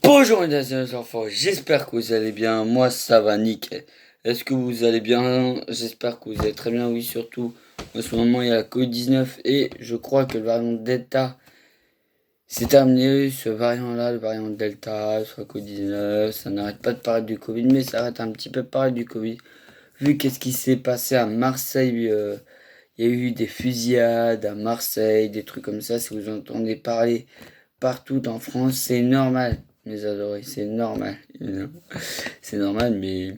Bonjour les enfants, j'espère que vous allez bien, moi ça va nickel. Est-ce que vous allez bien? J'espère que vous allez très bien, oui surtout. En ce moment il y a la Covid-19 et je crois que le variant Delta s'est terminé, ce variant-là, le variant Delta, sur la Covid-19, ça n'arrête pas de parler du Covid, mais ça arrête un petit peu de parler du Covid. Vu qu'est-ce qui s'est passé à Marseille, il y a eu des fusillades à Marseille, des trucs comme ça, si vous entendez parler partout en France, c'est normal, mes adorés, c'est normal. C'est normal, mais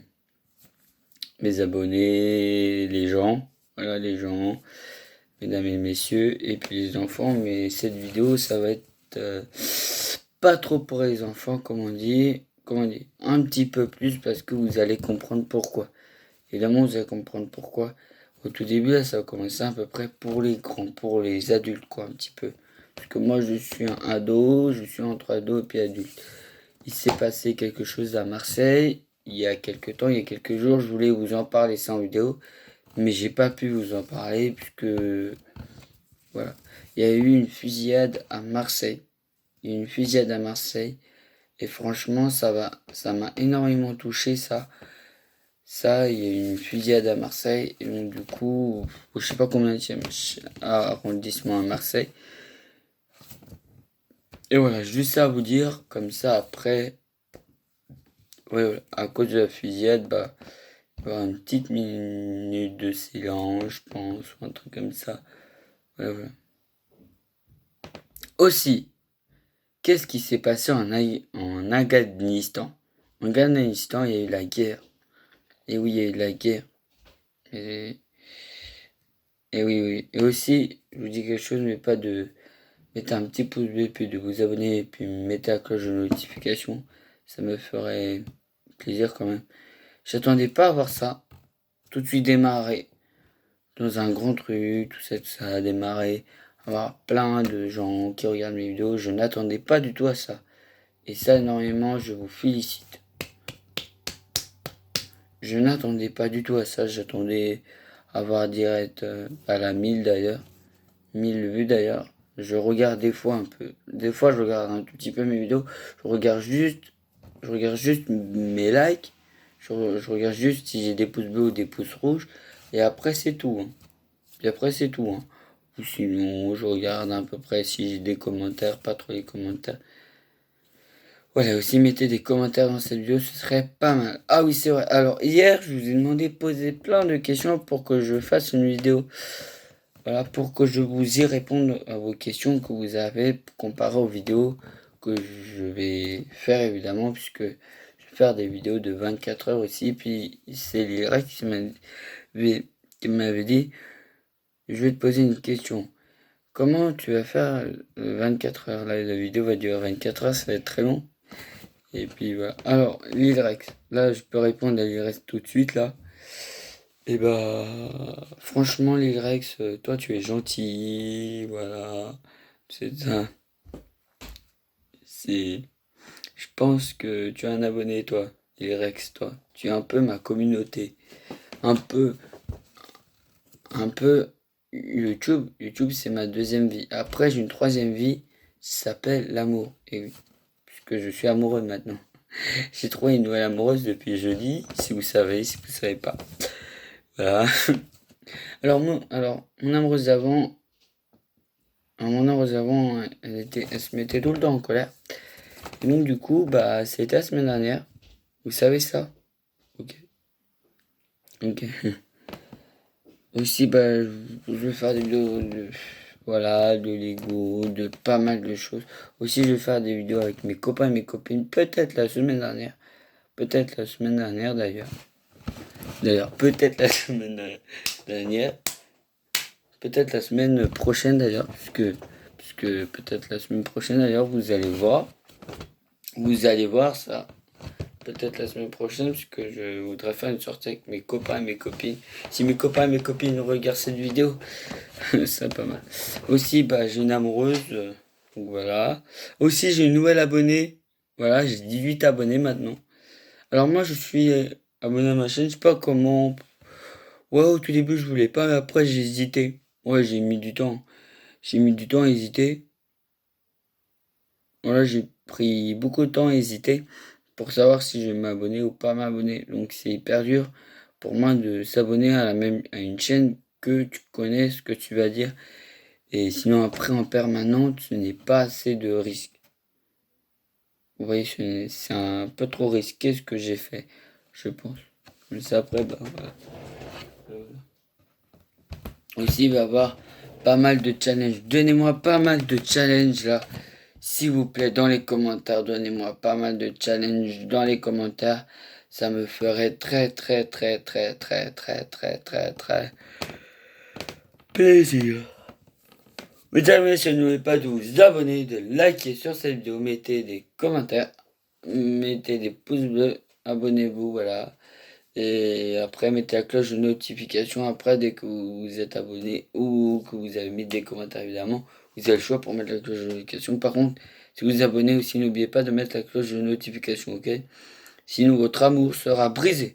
mes abonnés, les gens, voilà les gens, mesdames et messieurs, et puis les enfants, mais cette vidéo, ça va être pas trop pour les enfants, comme on dit, un petit peu plus parce que vous allez comprendre pourquoi. Évidemment, vous allez comprendre pourquoi. Au tout début, là, ça va commencer à peu près pour les grands, pour les adultes, quoi, un petit peu. Parce que moi, je suis un ado, je suis entre ado et puis adulte. Il s'est passé quelque chose à Marseille, il y a quelques temps, il y a quelques jours, je voulais vous en parler sans vidéo, mais j'ai pas pu vous en parler puisque, voilà. Il y a eu une fusillade à Marseille. Il y a eu une fusillade à Marseille. Et franchement, ça m'a énormément touché, ça. Ça, il y a eu une fusillade à Marseille, et donc du coup, je sais pas combien de arrondissement à Marseille. Et voilà, juste ça à vous dire, comme ça après, ouais, voilà, à cause de la fusillade, bah, il y aura une petite minute de silence, je pense, ou un truc comme ça. Ouais, voilà. Aussi, qu'est-ce qui s'est passé en Afghanistan? En Afghanistan, il y a eu la guerre. Et oui, il y a eu la guerre. Et, et oui, oui. Et aussi, je vous dis quelque chose, mais pas de mettez un petit pouce bleu, puis de vous abonner, et puis mettez la cloche de notification. Ça me ferait plaisir quand même. J'attendais pas à voir ça. Tout de suite démarrer dans un grand truc, tout ça a démarré. Avoir plein de gens qui regardent mes vidéos. Je n'attendais pas du tout à ça. Et ça, énormément, je vous félicite. Je n'attendais pas du tout à ça. J'attendais à voir direct à la 1000 d'ailleurs. 1000 vues d'ailleurs. Je regarde des fois un peu. Des fois, je regarde un tout petit peu mes vidéos. Je regarde juste mes likes. Je regarde juste si j'ai des pouces bleus ou des pouces rouges. Et après, c'est tout. Hein. Et après, c'est tout. Hein. Ou sinon, je regarde à peu près si j'ai des commentaires, pas trop les commentaires. Voilà, aussi mettez des commentaires dans cette vidéo, ce serait pas mal. Ah oui, c'est vrai. Alors, hier, je vous ai demandé de poser plein de questions pour que je fasse une vidéo. Voilà, pour que je vous y réponde à vos questions que vous avez comparé aux vidéos que je vais faire évidemment, puisque je vais faire des vidéos de 24 heures aussi. Puis c'est Lyra qui m'avait dit, je vais te poser une question. Comment tu vas faire 24 heures? Là, la vidéo va durer 24 heures, ça va être très long. Et puis voilà. Alors, Lilrex, là je peux répondre à Lilrex tout de suite là. Et bah, franchement, Lilrex, toi tu es gentil, voilà. C'est ça. C'est. Je pense que tu es un abonné, toi, Lilrex, toi. Tu es un peu ma communauté. Un peu. Un peu. YouTube. YouTube, c'est ma deuxième vie. Après, j'ai une troisième vie. Ça s'appelle l'amour. Et oui. Puisque je suis amoureux maintenant. J'ai trouvé une nouvelle amoureuse depuis jeudi, si vous savez pas. Voilà. Mon amoureuse d'avant, elle se mettait tout le temps en colère. Et donc, du coup, bah, c'était la semaine dernière. Vous savez ça? Ok. Ok. Aussi, bah, je vais faire des vidéos voilà, de Lego, de pas mal de choses. Aussi, je vais faire des vidéos avec mes copains et mes copines, peut-être la semaine dernière. Peut-être la semaine dernière, d'ailleurs. D'ailleurs, peut-être la semaine dernière. Peut-être la semaine prochaine d'ailleurs, puisque peut-être la semaine prochaine d'ailleurs, vous allez voir ça. Peut-être la semaine prochaine, puisque je voudrais faire une sortie avec mes copains et mes copines. Si mes copains et mes copines regardent cette vidéo, c'est pas mal. Aussi, bah, j'ai une amoureuse, donc voilà. Aussi, j'ai une nouvelle abonnée. Voilà, j'ai 18 abonnés maintenant. Alors moi, je suis abonné à ma chaîne, je sais pas comment. Ouais, au tout début, je voulais pas, mais après, j'ai hésité. Ouais, j'ai mis du temps. J'ai mis du temps à hésiter. Voilà, pris beaucoup de temps à hésiter pour savoir si je vais m'abonner ou pas m'abonner. Donc c'est hyper dur pour moi de s'abonner à une chaîne que tu connais ce que tu vas dire. Et sinon après en permanente, ce n'est pas assez de risque. Vous voyez, c'est un peu trop risqué ce que j'ai fait, je pense. Mais ça après, bah voilà. Aussi, il va y avoir pas mal de challenges. Donnez-moi pas mal de challenges là. S'il vous plaît, dans les commentaires, donnez-moi pas mal de challenges dans les commentaires. Ça me ferait très plaisir. Mesdames et messieurs, n'oubliez pas de vous abonner, de liker sur cette vidéo, mettez des commentaires, mettez des pouces bleus, abonnez-vous, voilà. Et après, mettez la cloche de notification après dès que vous êtes abonné ou que vous avez mis des commentaires évidemment. Vous avez le choix pour mettre la cloche de notification. Par contre, si vous vous abonnez aussi, n'oubliez pas de mettre la cloche de notification, ok? Sinon, votre amour sera brisé.